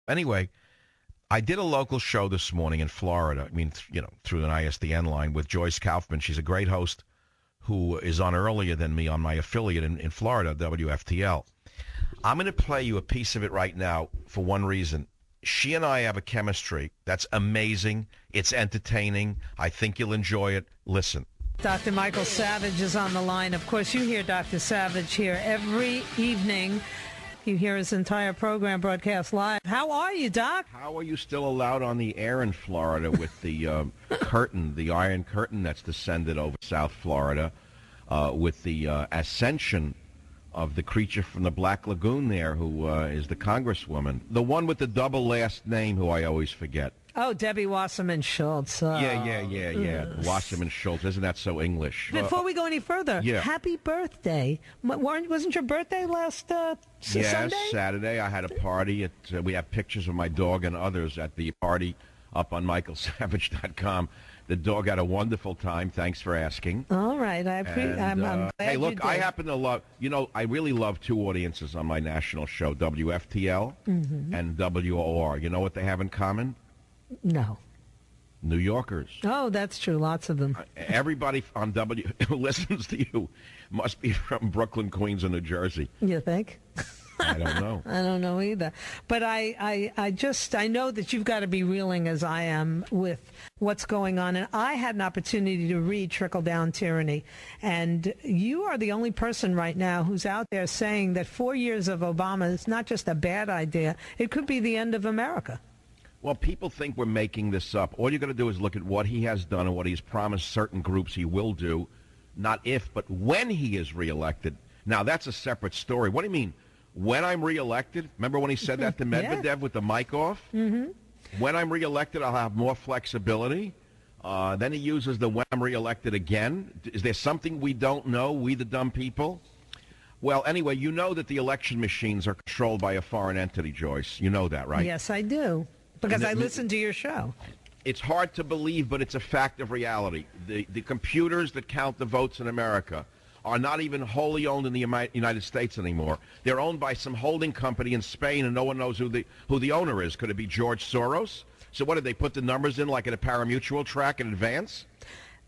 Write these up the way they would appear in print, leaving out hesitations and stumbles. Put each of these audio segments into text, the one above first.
Anyway, I did a local show this morning in Florida. I mean, through an ISDN line with Joyce Kaufman. She's a great host who is on earlier than me on my affiliate in Florida, WFTL. I'm going to play you a piece of it right now for one reason. She and I have a chemistry that's amazing. It's entertaining. I think you'll enjoy it. Listen. Dr. Michael Savage is on the line. Of course, you hear Dr. Savage here every evening. You hear his entire program broadcast live. How are you, Doc? How are you still allowed on the air in Florida with the curtain, the iron curtain that's descended over South Florida, with the ascension of the creature from the Black Lagoon there, who is the congresswoman, the one with the double last name, who I always forget. Oh, Debbie Wasserman Schultz. Yeah. Wasserman Schultz. Isn't that so English? Before we go any further, happy birthday. Wasn't your birthday last Sunday? Yes, Saturday. I had a party. We have pictures of my dog and others at the party up on michaelsavage.com. The dog had a wonderful time. Thanks for asking. All right. I'm glad hey, look, you did. I happen to love, I really love two audiences on my national show, WFTL and WOR. You know what they have in common? No. New Yorkers. Oh, that's true. Lots of them. Everybody on who listens to you must be from Brooklyn, Queens, or New Jersey. You think? I don't know. I don't know either. But I know that you've got to be reeling as I am with what's going on. And I had an opportunity to read Trickle-Down Tyranny. And you are the only person right now who's out there saying that 4 years of Obama is not just a bad idea. It could be the end of America. Well, people think we're making this up. All you got to do is look at what he has done and what he's promised certain groups he will do, not if, but when he is reelected. Now, that's a separate story. What do you mean? When I'm reelected? Remember when he said that to Medvedev with the mic off? Mm-hmm. When I'm reelected, I'll have more flexibility. Then he uses the when I'm reelected again. Is there something we don't know, we the dumb people? Well, anyway, you know that the election machines are controlled by a foreign entity, Joyce. You know that, right? Yes, I do. Because I listen to your show. It's hard to believe, but it's a fact of reality. The computers that count the votes in America are not even wholly owned in the United States anymore. They're owned by some holding company in Spain, and no one knows who the owner is. Could it be George Soros? So what, did they put the numbers in like in a pari-mutuel track in advance?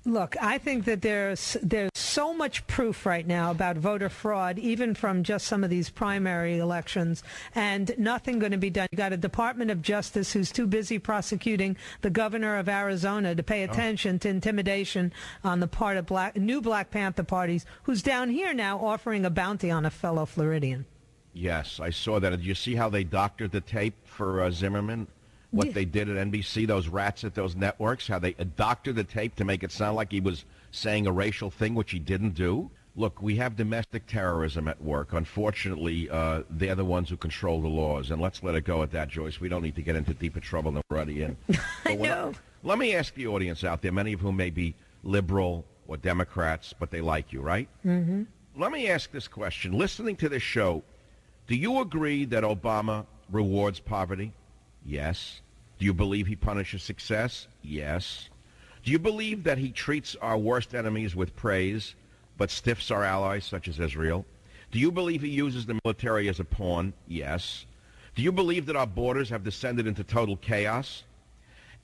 Look, I think that there's so much proof right now about voter fraud, even from just some of these primary elections, and nothing going to be done. You got a Department of Justice who's too busy prosecuting the governor of Arizona to pay attention to intimidation on the part of new Black Panther parties, who's down here now offering a bounty on a fellow Floridian. Yes, I saw that. Did you see how they doctored the tape for Zimmerman? What they did at NBC, those rats at those networks, how they doctored the tape to make it sound like he was saying a racial thing, which he didn't do. Look, we have domestic terrorism at work. Unfortunately, they're the ones who control the laws. And let's let it go at that, Joyce. We don't need to get into deeper trouble than we're already in. I know. Let me ask the audience out there, many of whom may be liberal or Democrats, but they like you, right? Mm-hmm. Let me ask this question. Listening to this show, do you agree that Obama rewards poverty? Yes. Do you believe he punishes success? Yes. Do you believe that he treats our worst enemies with praise, but stiffs our allies, such as Israel? Do you believe he uses the military as a pawn? Yes. Do you believe that our borders have descended into total chaos?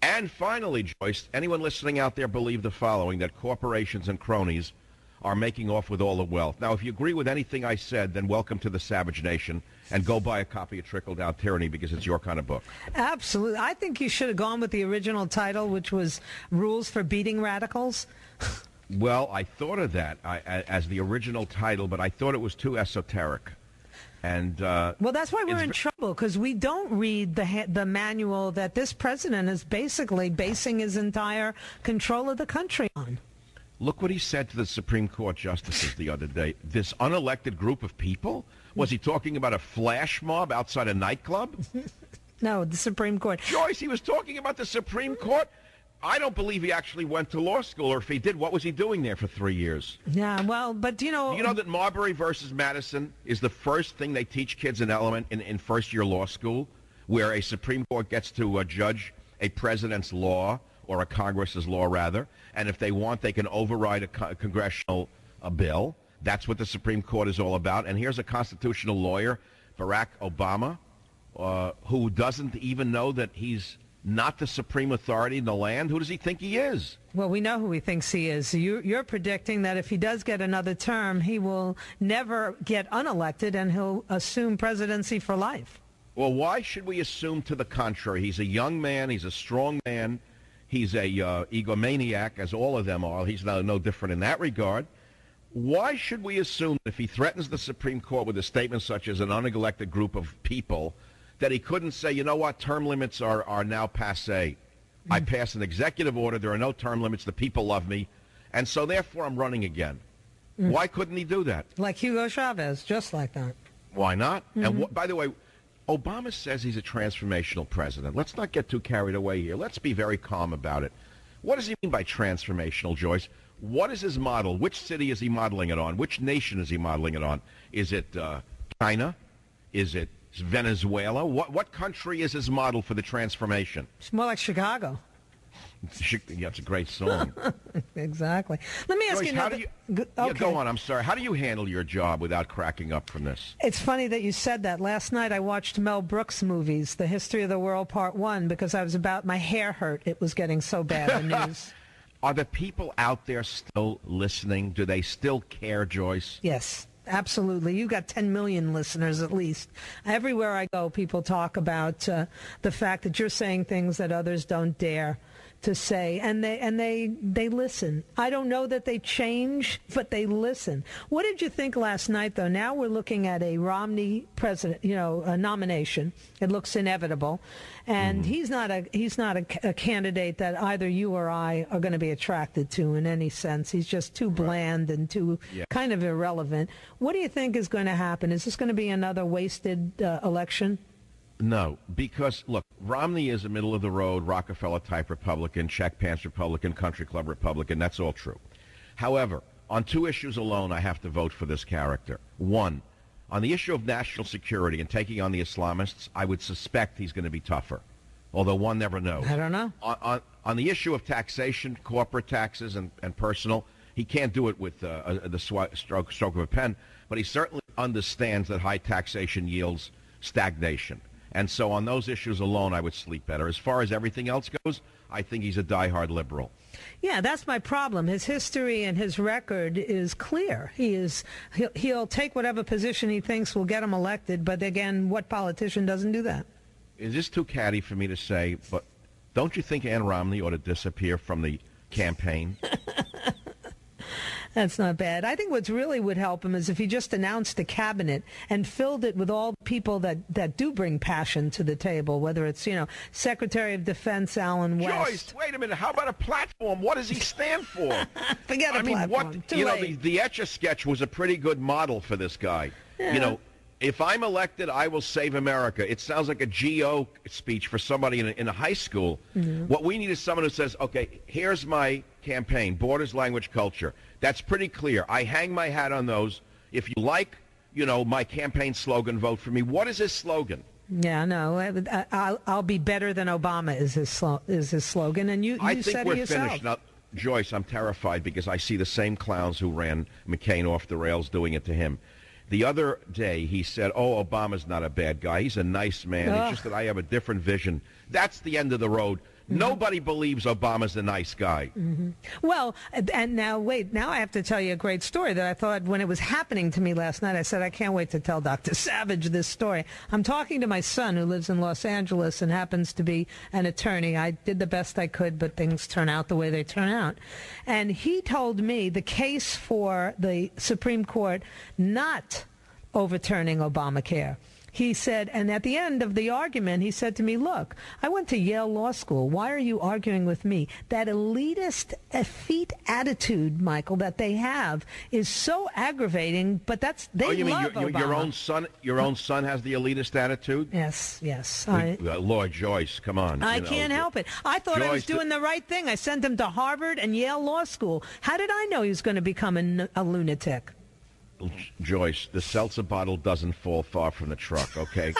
And finally, Joyce, anyone listening out there believe the following, that corporations and cronies are making off with all the wealth? Now, if you agree with anything I said, then welcome to the Savage Nation, and go buy a copy of Trickle-Down Tyranny, because it's your kind of book. Absolutely. I think you should have gone with the original title, which was Rules for Beating Radicals. Well, I thought of that as the original title, but I thought it was too esoteric. And well, that's why we're in trouble, because we don't read the manual that this president is basically basing his entire control of the country on. Look what he said to the Supreme Court justices the other day. This unelected group of people? Was he talking about a flash mob outside a nightclub? No, the Supreme Court. Joyce, he was talking about the Supreme Court? I don't believe he actually went to law school, or if he did, what was he doing there for 3 years? Yeah, well, but Do you know that Marbury versus Madison is the first thing they teach kids in first-year law school, where a Supreme Court gets to judge a president's law, or a Congress's law, rather, and if they want, they can override a congressional bill. That's what the Supreme Court is all about. And here's a constitutional lawyer, Barack Obama, who doesn't even know that he's not the supreme authority in the land? Who does he think he is? Well, we know who he thinks he is. You're predicting that if he does get another term, he will never get unelected and he'll assume presidency for life. Well, why should we assume to the contrary? He's a young man. He's a strong man. He's a egomaniac, as all of them are. He's no different in that regard. Why should we assume if he threatens the Supreme Court with a statement such as an unelected group of people that he couldn't say, you know what, term limits are now passé. I pass an executive order. There are no term limits. The people love me. And so, therefore, I'm running again. Why couldn't he do that? Like Hugo Chavez, just like that. Why not? And by the way, Obama says he's a transformational president. Let's not get too carried away here. Let's be very calm about it. What does he mean by transformational, Joyce? What is his model? Which city is he modeling it on? Which nation is he modeling it on? Is it China? Is it Venezuela? What country is his model for the transformation? It's more like Chicago. Yeah, it's a great song. Exactly. Let me ask Joyce, you another... Yeah, go on. I'm sorry. How do you handle your job without cracking up from this? It's funny that you said that. Last night I watched Mel Brooks' movies, The History of the World Part 1, because my hair hurt. It was getting so bad, the news. Are the people out there still listening? Do they still care, Joyce? Yes. Absolutely. You've got 10 million listeners at least. Everywhere I go, people talk about the fact that you're saying things that others don't dare to say, and they listen. I don't know that they change, but they listen. What did you think last night, though? Now we're looking at a Romney president, a nomination. It looks inevitable, and he's not a candidate that either you or I are going to be attracted to in any sense. He's just too bland and too kind of irrelevant. What do you think is going to happen? Is this going to be another wasted election? No, because, look, Romney is a middle-of-the-road, Rockefeller-type Republican, check pants Republican, country club Republican. That's all true. However, on two issues alone, I have to vote for this character. One, on the issue of national security and taking on the Islamists, I would suspect he's going to be tougher, although one never knows. I don't know. On the issue of taxation, corporate taxes and personal, he can't do it with the stroke of a pen, but he certainly understands that high taxation yields stagnation. And so on those issues alone, I would sleep better. As far as everything else goes, I think he's a diehard liberal. Yeah, that's my problem. His history and his record is clear. He'll take whatever position he thinks will get him elected. But again, what politician doesn't do that? Is this too catty for me to say? But don't you think Ann Romney ought to disappear from the campaign? That's not bad. I think what's really would help him is if he just announced a cabinet and filled it with all people that do bring passion to the table, whether it's, Secretary of Defense Alan West. Joyce, wait a minute. How about a platform? What does he stand for? Forget a platform. The Etch-a-Sketch was a pretty good model for this guy. Yeah. If I'm elected, I will save America. It sounds like a GO speech for somebody in a high school. Mm-hmm. What we need is someone who says, okay, here's my campaign, borders, language, culture. That's pretty clear. I hang my hat on those. If you like, my campaign slogan, vote for me. What is his slogan? Yeah, no, I'll be better than Obama is his slogan. And you I think said we're it yourself. Finished. Now, Joyce, I'm terrified because I see the same clowns who ran McCain off the rails doing it to him. The other day, he said, Obama's not a bad guy. He's a nice man. It's just that I have a different vision. That's the end of the road. Mm-hmm. Nobody believes Obama's a nice guy. Mm-hmm. Well, and now I have to tell you a great story that I thought when it was happening to me last night, I said, I can't wait to tell Dr. Savage this story. I'm talking to my son who lives in Los Angeles and happens to be an attorney. I did the best I could, but things turn out the way they turn out. And he told me the case for the Supreme Court not overturning Obamacare. He said, and at the end of the argument, he said to me, look, I went to Yale Law School. Why are you arguing with me? That elitist, effete attitude, Michael, that they have is so aggravating, but they love Obama. Your own son has the elitist attitude? Yes. Lord, Joyce, come on. I can't help it. I thought I was doing the right thing. I sent him to Harvard and Yale Law School. How did I know he was going to become a lunatic? Joyce, the seltzer bottle doesn't fall far from the truck, okay?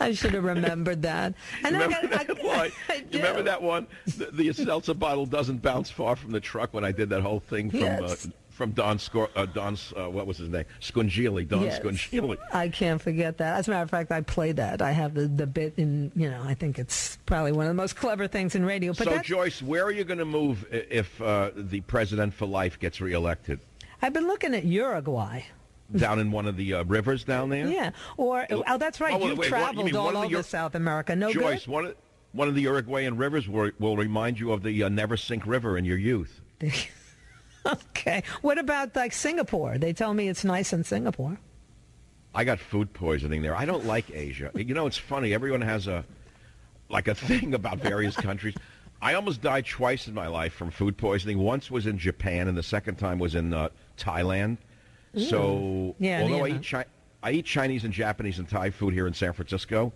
I should have remembered that. And remember that one? The seltzer bottle doesn't bounce far from the truck when I did that whole thing from from what was his name? Scungili, Don Yes. Scungili. I can't forget that. As a matter of fact, I play that. I have the bit in, I think it's probably one of the most clever things in radio. But So, Joyce, where are you going to move if the president for life gets reelected? I've been looking at Uruguay. Down in one of the rivers down there? Yeah. Or, that's right. You've traveled all over South America. No Joyce, good? one of the Uruguayan rivers will remind you of the Never Sink River in your youth. Okay. What about like Singapore? They tell me it's nice in Singapore. I got food poisoning there. I don't like Asia. It's funny. Everyone has a thing about various countries. I almost died twice in my life from food poisoning. Once was in Japan, and the second time was in Thailand. So, although I eat Chinese and Japanese and Thai food here in San Francisco,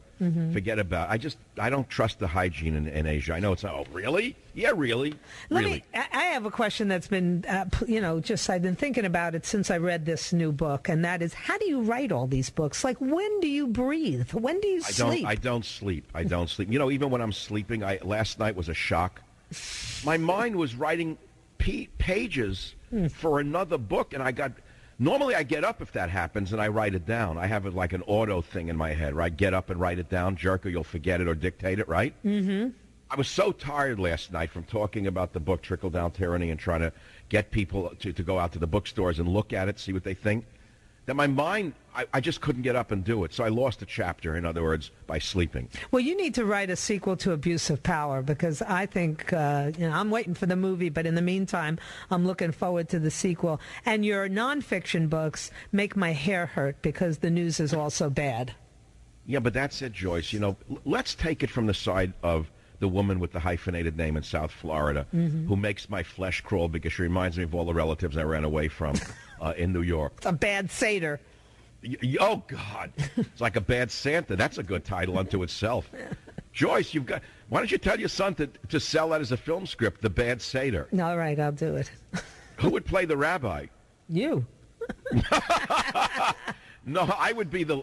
forget about it. I don't trust the hygiene in Asia. I know it's not. Oh, really? Yeah, really. I have a question that's been, I've been thinking about it since I read this new book, and that is, how do you write all these books? Like, when do you breathe? When do you sleep? I don't sleep. Even when I'm sleeping, last night was a shock. My mind was writing pages for another book, and normally I get up if that happens and I write it down. I have it like an auto thing in my head, right? Get up and write it down, jerk, or you'll forget it or dictate it, right? Mm-hmm. I was so tired last night from talking about the book Trickle Down Tyranny and trying to get people to go out to the bookstores and look at it, see what they think, that my mind, I just couldn't get up and do it. So I lost a chapter, in other words, by sleeping. Well, you need to write a sequel to Abuse of Power, because I think, I'm waiting for the movie, but in the meantime, I'm looking forward to the sequel. And your nonfiction books make my hair hurt because the news is also bad. Yeah, but that's it, Joyce. Let's take it from the side of the woman with the hyphenated name in South Florida, who makes my flesh crawl because she reminds me of all the relatives I ran away from in New York. It's a bad satyr. Oh, God. It's like a bad Santa. That's a good title unto itself. Joyce, why don't you tell your son to sell that as a film script, The Bad Satyr? All right, I'll do it. Who would play the rabbi? You. No, I'd be the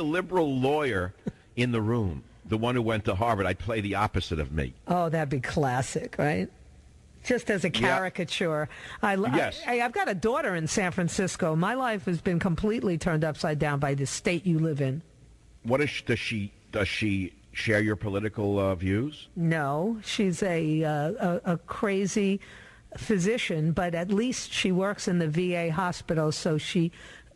liberal lawyer in the room. The one who went to Harvard. I'd play the opposite of me. Oh, that'd be classic, right? Just as a caricature. Yeah. Yes. I've got a daughter in San Francisco. My life has been completely turned upside down by the state you live in. Does she share your political views? No, she's a crazy physician, but at least she works in the VA hospital, so she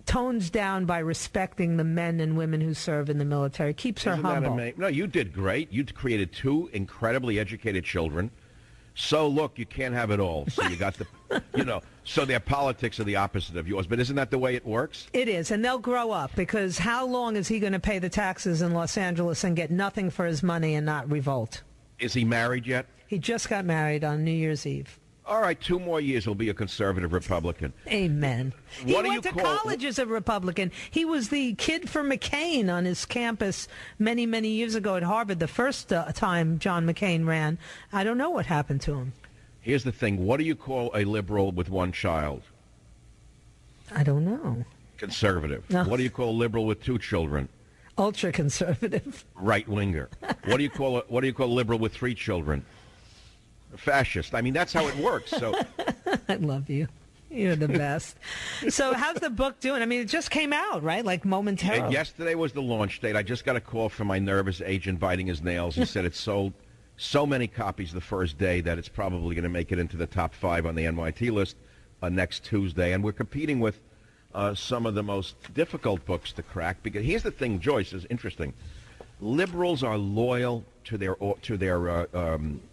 tones down by respecting the men and women who serve in the military. Keeps her humble. No, you did great. You created 2 incredibly educated children. So, look, you can't have it all. So you got so their politics are the opposite of yours. But isn't that the way it works? It is, and they'll grow up, because how long is he going to pay the taxes in Los Angeles and get nothing for his money and not revolt? Is he married yet? He just got married on New Year's Eve. All right, 2 more years he'll be a conservative Republican. Amen. He went to college as a Republican. He was the kid for McCain on his campus many, many years ago at Harvard, the first time John McCain ran. I don't know what happened to him. Here's the thing. What do you call a liberal with 1 child? I don't know. Conservative. No. What do you call a liberal with 2 children? Ultra-conservative. Right-winger. What do you call a liberal with 3 children? Fascist. I mean, that's how it works. So, I love you. You're the best. So how's the book doing? I mean, it just came out, right? Like momentarily. Yesterday was the launch date. I just got a call from my nervous agent biting his nails. He said it sold so many copies the first day that it's probably going to make it into the top 5 on the NYT list next Tuesday. And we're competing with some of the most difficult books to crack. Because here's the thing, Joyce, is interesting. Liberals are loyal they're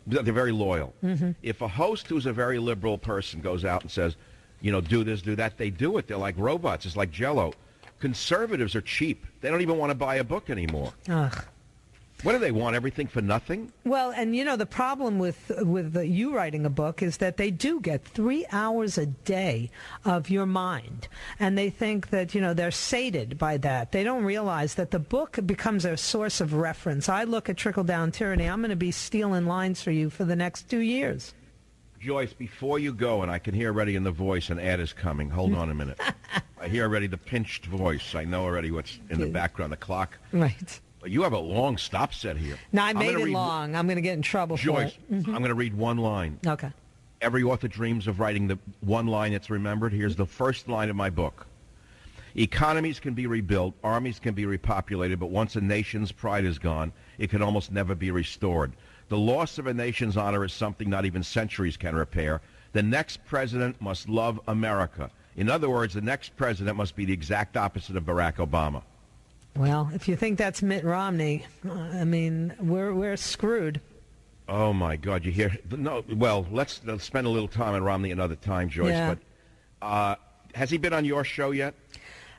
very loyal. Mm-hmm. If a host who's a very liberal person goes out and says, do this, do that, they do it. They're like robots. It's like Jell-O. Conservatives are cheap. They don't even want to buy a book anymore. Ugh. What do they want? Everything for nothing? Well, and the problem with you writing a book is that they do get 3 hours a day of your mind, and they think that they're sated by that. They don't realize that the book becomes a source of reference. I look at Trickle Down Tyranny. I'm going to be stealing lines for you for the next 2 years. Joyce, before you go, and I can hear already in the voice, an ad is coming. Hold on a minute. I hear already the pinched voice. I know already what's in the background, the clock. Right. But you have a long stop set here. No, I made it long. I'm going to get in trouble Joyce, for it. Mm-hmm. I'm going to read 1 line. Okay. Every author dreams of writing the one line that's remembered. Here's the first line of my book. Economies can be rebuilt, armies can be repopulated, but once a nation's pride is gone, it can almost never be restored. The loss of a nation's honor is something not even centuries can repair. The next president must love America. In other words, the next president must be the exact opposite of Barack Obama. Well, if you think that's Mitt Romney, I mean, we're screwed. Oh, my God. You hear? No. Well, let's spend a little time on Romney another time, Joyce. Yeah. But has he been on your show yet?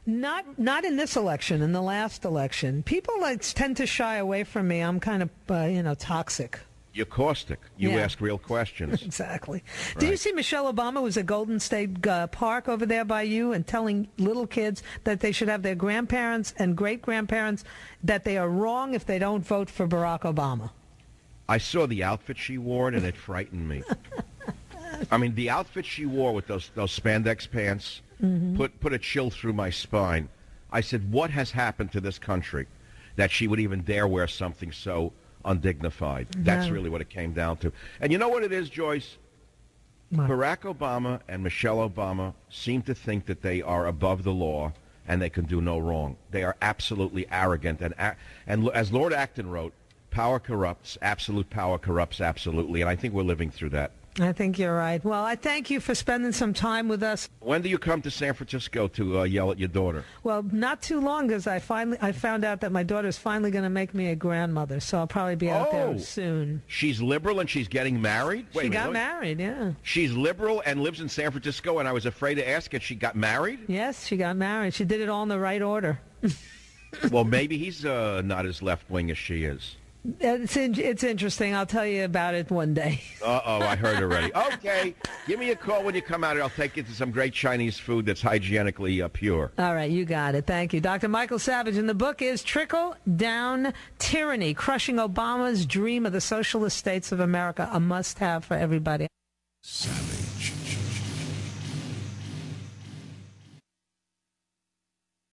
Not in this election, in the last election. People tend to shy away from me. I'm kind of, toxic. You're caustic. You ask real questions. Exactly. Right. Did you see Michelle Obama was at Golden State Park over there by you and telling little kids that they should have their grandparents and great-grandparents, that they are wrong if they don't vote for Barack Obama? I saw the outfit she wore, and it frightened me. I mean, the outfit she wore with those spandex pants put a chill through my spine. I said, what has happened to this country that she would even dare wear something so undignified? That's really what it came down to. And you know what it is, Joyce? What? Barack Obama and Michelle Obama seem to think that they are above the law and they can do no wrong. They are absolutely arrogant. And as Lord Acton wrote, power corrupts, absolute power corrupts absolutely. And I think we're living through that. I think you're right. Well, I thank you for spending some time with us. When do you come to San Francisco to yell at your daughter? Well, not too long, because I found out that my daughter's finally going to make me a grandmother, so I'll probably be out there soon. She's liberal and she's getting married? She got married, yeah. She's liberal and lives in San Francisco, and I was afraid to ask if she got married? Yes, she got married. She did it all in the right order. Well, maybe he's not as left-wing as she is. It's interesting. I'll tell you about it one day. Uh-oh, I heard already. Okay, give me a call when you come out here. I'll take you to some great Chinese food that's hygienically pure. All right, you got it. Thank you. Dr. Michael Savage, and the book is Trickle-Down Tyranny, Crushing Obama's Dream of the Socialist States of America, a must-have for everybody.